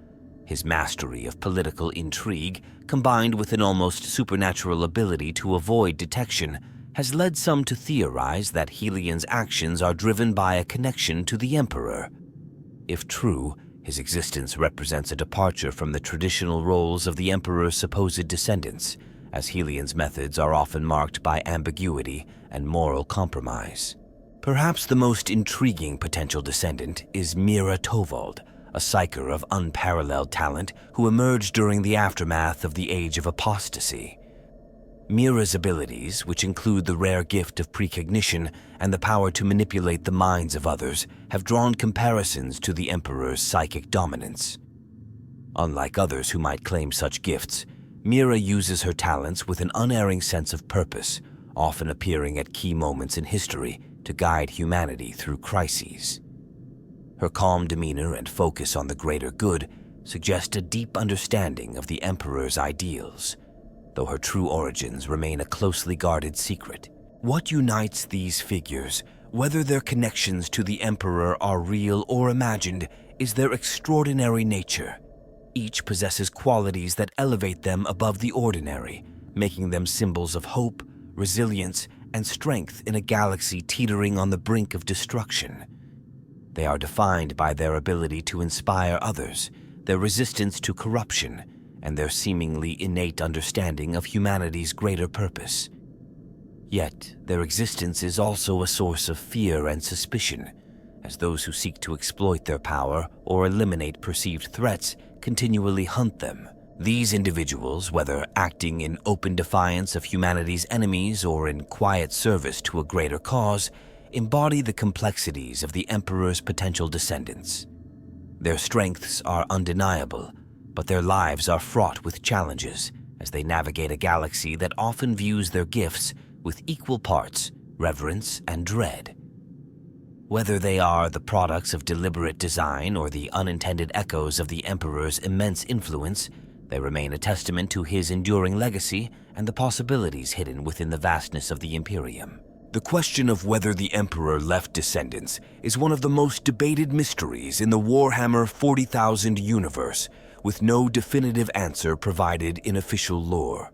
Speaker 1: His mastery of political intrigue, combined with an almost supernatural ability to avoid detection, has led some to theorize that Helion's actions are driven by a connection to the Emperor. If true, his existence represents a departure from the traditional roles of the Emperor's supposed descendants, as Helion's methods are often marked by ambiguity and moral compromise. Perhaps the most intriguing potential descendant is Mira Tovald, a psyker of unparalleled talent who emerged during the aftermath of the Age of Apostasy. Mira's abilities, which include the rare gift of precognition and the power to manipulate the minds of others, have drawn comparisons to the Emperor's psychic dominance. Unlike others who might claim such gifts, Mira uses her talents with an unerring sense of purpose, often appearing at key moments in history to guide humanity through crises. Her calm demeanor and focus on the greater good suggest a deep understanding of the Emperor's ideals, though her true origins remain a closely guarded secret. What unites these figures, whether their connections to the Emperor are real or imagined, is their extraordinary nature. Each possesses qualities that elevate them above the ordinary, making them symbols of hope, resilience, and strength in a galaxy teetering on the brink of destruction. They are defined by their ability to inspire others, their resistance to corruption, and their seemingly innate understanding of humanity's greater purpose. Yet, their existence is also a source of fear and suspicion, as those who seek to exploit their power or eliminate perceived threats continually hunt them. These individuals, whether acting in open defiance of humanity's enemies or in quiet service to a greater cause, embody the complexities of the Emperor's potential descendants. Their strengths are undeniable, but their lives are fraught with challenges as they navigate a galaxy that often views their gifts with equal parts reverence and dread. Whether they are the products of deliberate design or the unintended echoes of the Emperor's immense influence, they remain a testament to his enduring legacy and the possibilities hidden within the vastness of the Imperium. The question of whether the Emperor left descendants is one of the most debated mysteries in the Warhammer 40,000 universe, with no definitive answer provided in official lore.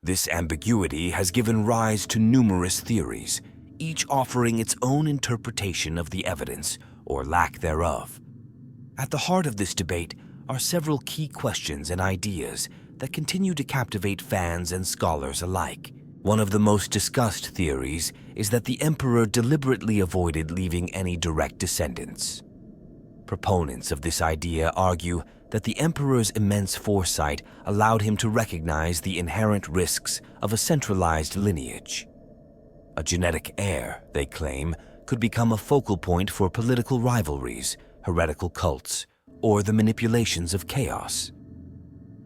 Speaker 1: This ambiguity has given rise to numerous theories, each offering its own interpretation of the evidence, or lack thereof. At the heart of this debate are several key questions and ideas that continue to captivate fans and scholars alike. One of the most discussed theories is that the Emperor deliberately avoided leaving any direct descendants. Proponents of this idea argue that the Emperor's immense foresight allowed him to recognize the inherent risks of a centralized lineage. A genetic heir, they claim, could become a focal point for political rivalries, heretical cults, or the manipulations of chaos.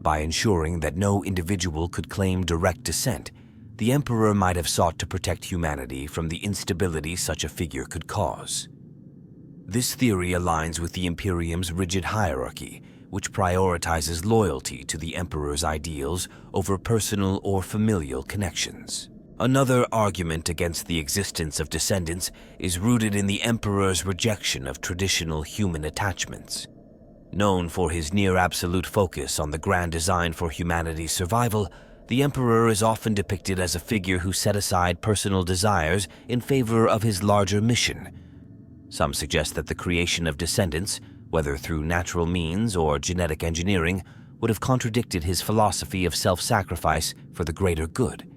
Speaker 1: By ensuring that no individual could claim direct descent, the Emperor might have sought to protect humanity from the instability such a figure could cause. This theory aligns with the Imperium's rigid hierarchy, which prioritizes loyalty to the Emperor's ideals over personal or familial connections. Another argument against the existence of descendants is rooted in the Emperor's rejection of traditional human attachments. Known for his near-absolute focus on the grand design for humanity's survival, the Emperor is often depicted as a figure who set aside personal desires in favor of his larger mission. Some suggest that the creation of descendants, whether through natural means or genetic engineering, would have contradicted his philosophy of self-sacrifice for the greater good.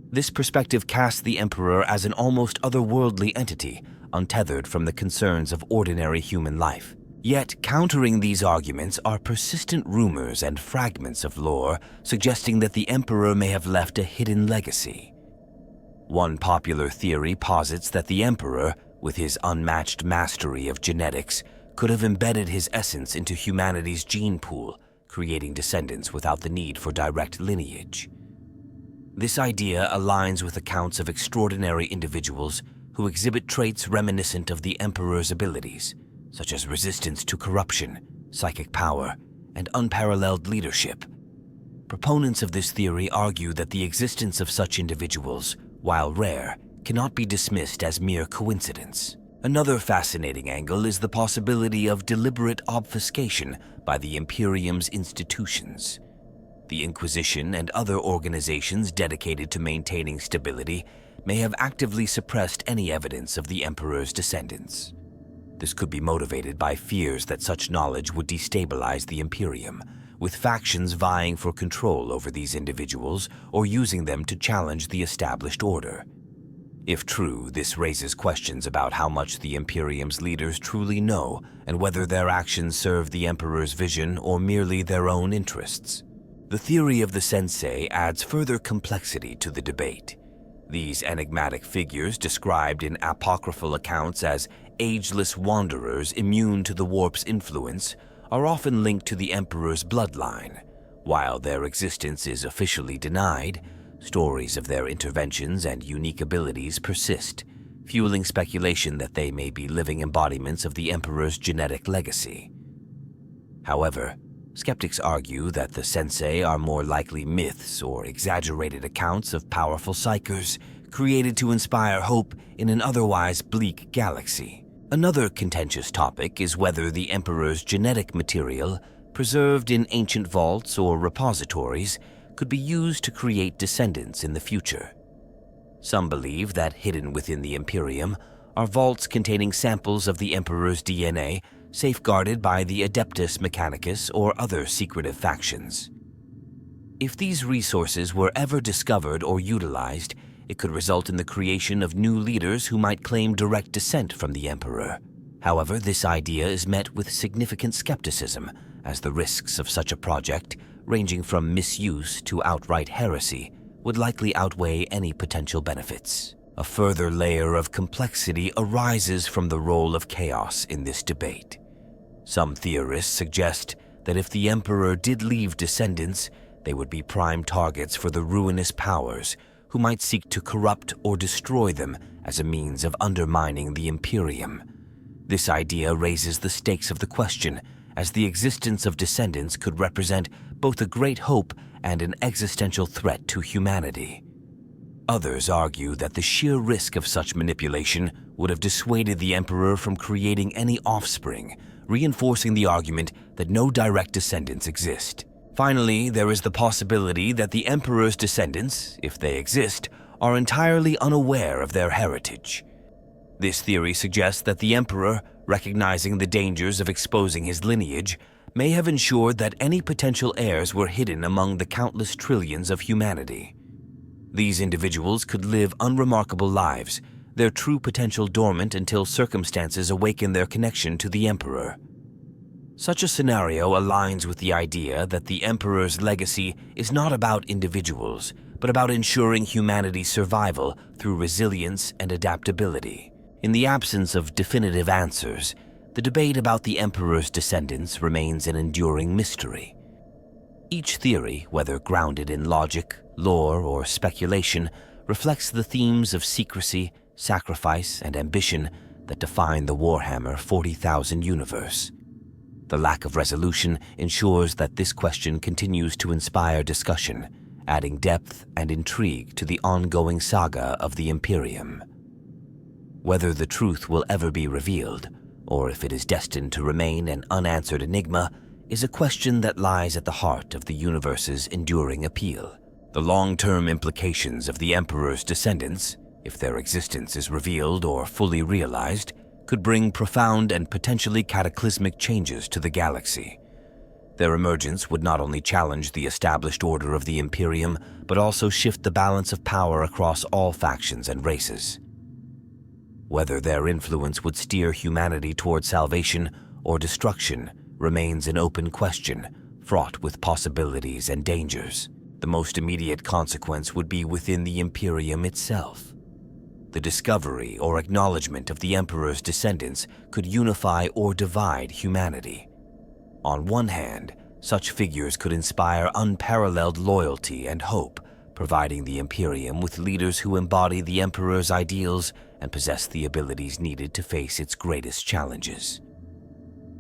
Speaker 1: This perspective casts the Emperor as an almost otherworldly entity, untethered from the concerns of ordinary human life. Yet, countering these arguments are persistent rumors and fragments of lore suggesting that the Emperor may have left a hidden legacy. One popular theory posits that the Emperor, with his unmatched mastery of genetics, could have embedded his essence into humanity's gene pool, creating descendants without the need for direct lineage. This idea aligns with accounts of extraordinary individuals who exhibit traits reminiscent of the Emperor's abilities, such as resistance to corruption, psychic power, and unparalleled leadership. Proponents of this theory argue that the existence of such individuals, while rare, cannot be dismissed as mere coincidence. Another fascinating angle is the possibility of deliberate obfuscation by the Imperium's institutions. The Inquisition and other organizations dedicated to maintaining stability may have actively suppressed any evidence of the Emperor's descendants. This could be motivated by fears that such knowledge would destabilize the Imperium, with factions vying for control over these individuals or using them to challenge the established order. If true, this raises questions about how much the Imperium's leaders truly know and whether their actions serve the Emperor's vision or merely their own interests. The theory of the Sensei adds further complexity to the debate. These enigmatic figures, described in apocryphal accounts as ageless wanderers immune to the warp's influence, are often linked to the Emperor's bloodline. While their existence is officially denied, stories of their interventions and unique abilities persist, fueling speculation that they may be living embodiments of the Emperor's genetic legacy. However, skeptics argue that the Sensei are more likely myths or exaggerated accounts of powerful psychers created to inspire hope in an otherwise bleak galaxy. Another contentious topic is whether the Emperor's genetic material, preserved in ancient vaults or repositories, could be used to create descendants in the future. Some believe that hidden within the Imperium are vaults containing samples of the Emperor's DNA safeguarded by the Adeptus Mechanicus or other secretive factions. If these resources were ever discovered or utilized, it could result in the creation of new leaders who might claim direct descent from the Emperor. However, this idea is met with significant skepticism, as the risks of such a project, ranging from misuse to outright heresy, would likely outweigh any potential benefits. A further layer of complexity arises from the role of chaos in this debate. Some theorists suggest that if the Emperor did leave descendants, they would be prime targets for the ruinous powers who might seek to corrupt or destroy them as a means of undermining the Imperium. This idea raises the stakes of the question, as the existence of descendants could represent both a great hope and an existential threat to humanity. Others argue that the sheer risk of such manipulation would have dissuaded the Emperor from creating any offspring, reinforcing the argument that no direct descendants exist. Finally, there is the possibility that the Emperor's descendants, if they exist, are entirely unaware of their heritage. This theory suggests that the Emperor, recognizing the dangers of exposing his lineage, may have ensured that any potential heirs were hidden among the countless trillions of humanity. These individuals could live unremarkable lives, their true potential dormant until circumstances awaken their connection to the Emperor. Such a scenario aligns with the idea that the Emperor's legacy is not about individuals, but about ensuring humanity's survival through resilience and adaptability. In the absence of definitive answers, the debate about the Emperor's descendants remains an enduring mystery. Each theory, whether grounded in logic, lore, or speculation, reflects the themes of secrecy, sacrifice, and ambition that define the Warhammer 40,000 universe. The lack of resolution ensures that this question continues to inspire discussion, adding depth and intrigue to the ongoing saga of the Imperium. Whether the truth will ever be revealed, or if it is destined to remain an unanswered enigma, is a question that lies at the heart of the universe's enduring appeal. The long-term implications of the Emperor's descendants, if their existence is revealed or fully realized, could bring profound and potentially cataclysmic changes to the galaxy. Their emergence would not only challenge the established order of the Imperium, but also shift the balance of power across all factions and races. Whether their influence would steer humanity toward salvation or destruction remains an open question, fraught with possibilities and dangers. The most immediate consequence would be within the Imperium itself. The discovery or acknowledgement of the Emperor's descendants could unify or divide humanity. On one hand, such figures could inspire unparalleled loyalty and hope, providing the Imperium with leaders who embody the Emperor's ideals and possess the abilities needed to face its greatest challenges.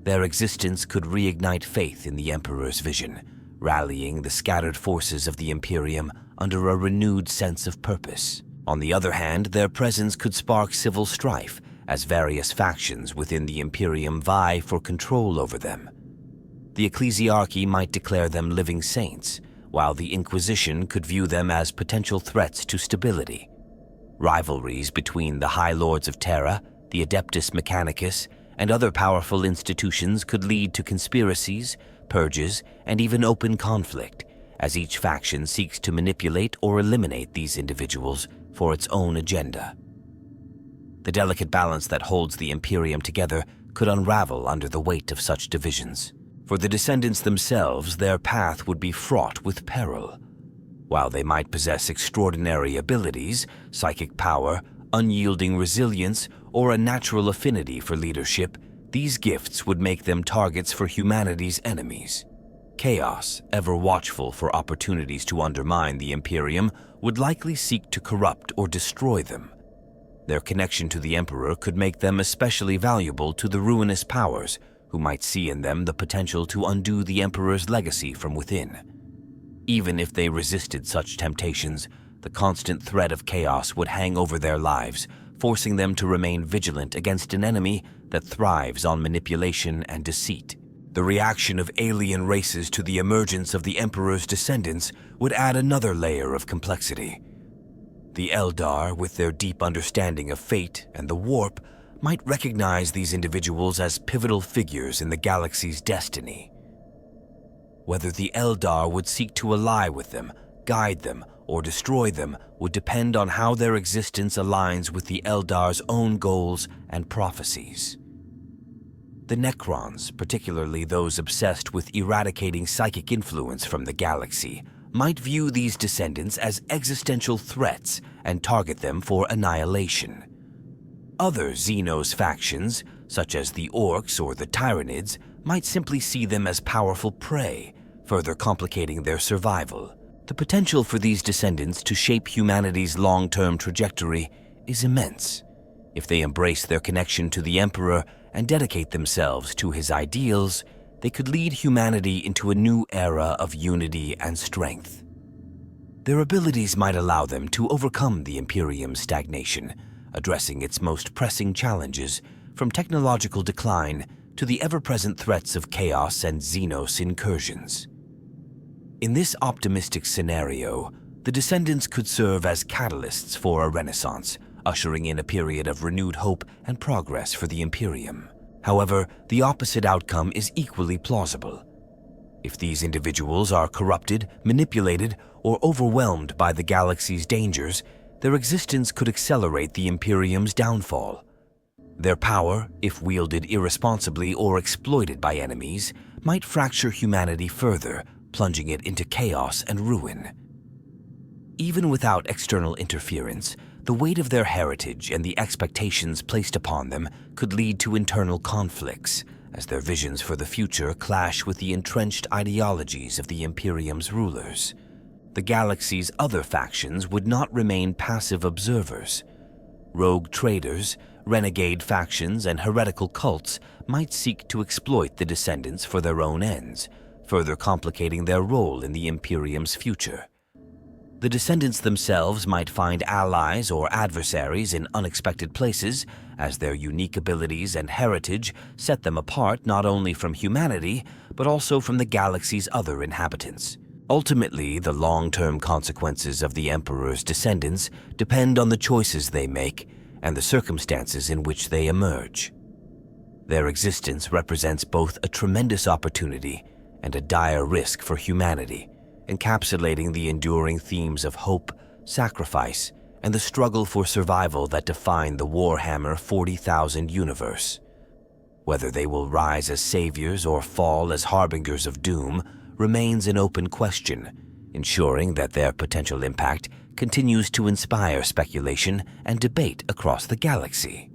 Speaker 1: Their existence could reignite faith in the Emperor's vision, rallying the scattered forces of the Imperium under a renewed sense of purpose. On the other hand, their presence could spark civil strife as various factions within the Imperium vie for control over them. The ecclesiarchy might declare them living saints, while the Inquisition could view them as potential threats to stability. Rivalries between the High Lords of Terra, the Adeptus Mechanicus, and other powerful institutions could lead to conspiracies, purges, and even open conflict, as each faction seeks to manipulate or eliminate these individuals for its own agenda. The delicate balance that holds the Imperium together could unravel under the weight of such divisions. For the descendants themselves, their path would be fraught with peril. While they might possess extraordinary abilities, psychic power, unyielding resilience, or a natural affinity for leadership, these gifts would make them targets for humanity's enemies. Chaos, ever watchful for opportunities to undermine the Imperium, would likely seek to corrupt or destroy them. Their connection to the Emperor could make them especially valuable to the ruinous powers, who might see in them the potential to undo the Emperor's legacy from within. Even if they resisted such temptations, the constant threat of chaos would hang over their lives, forcing them to remain vigilant against an enemy that thrives on manipulation and deceit. The reaction of alien races to the emergence of the Emperor's descendants would add another layer of complexity. The Eldar, with their deep understanding of fate and the warp, might recognize these individuals as pivotal figures in the galaxy's destiny. Whether the Eldar would seek to ally with them, guide them, or destroy them would depend on how their existence aligns with the Eldar's own goals and prophecies. The Necrons, particularly those obsessed with eradicating psychic influence from the galaxy, might view these descendants as existential threats and target them for annihilation. Other Xenos factions, such as the Orcs or the Tyranids, might simply see them as powerful prey, further complicating their survival. The potential for these descendants to shape humanity's long-term trajectory is immense. If they embrace their connection to the Emperor and dedicate themselves to his ideals, they could lead humanity into a new era of unity and strength. Their abilities might allow them to overcome the Imperium's stagnation, addressing its most pressing challenges, from technological decline to the ever-present threats of chaos and Xenos incursions. In this optimistic scenario, the descendants could serve as catalysts for a renaissance, ushering in a period of renewed hope and progress for the Imperium. However, the opposite outcome is equally plausible. If these individuals are corrupted, manipulated, or overwhelmed by the galaxy's dangers, their existence could accelerate the Imperium's downfall. Their power, if wielded irresponsibly or exploited by enemies, might fracture humanity further, plunging it into chaos and ruin. Even without external interference, the weight of their heritage and the expectations placed upon them could lead to internal conflicts, as their visions for the future clash with the entrenched ideologies of the Imperium's rulers. The galaxy's other factions would not remain passive observers. Rogue traders, renegade factions and heretical cults might seek to exploit the Descendants for their own ends, further complicating their role in the Imperium's future. The Descendants themselves might find allies or adversaries in unexpected places, as their unique abilities and heritage set them apart not only from humanity, but also from the galaxy's other inhabitants. Ultimately, the long-term consequences of the Emperor's Descendants depend on the choices they make and the circumstances in which they emerge. Their existence represents both a tremendous opportunity and a dire risk for humanity, encapsulating the enduring themes of hope, sacrifice, and the struggle for survival that define the Warhammer 40,000 universe. Whether they will rise as saviors or fall as harbingers of doom remains an open question, ensuring that their potential impact continues to inspire speculation and debate across the galaxy.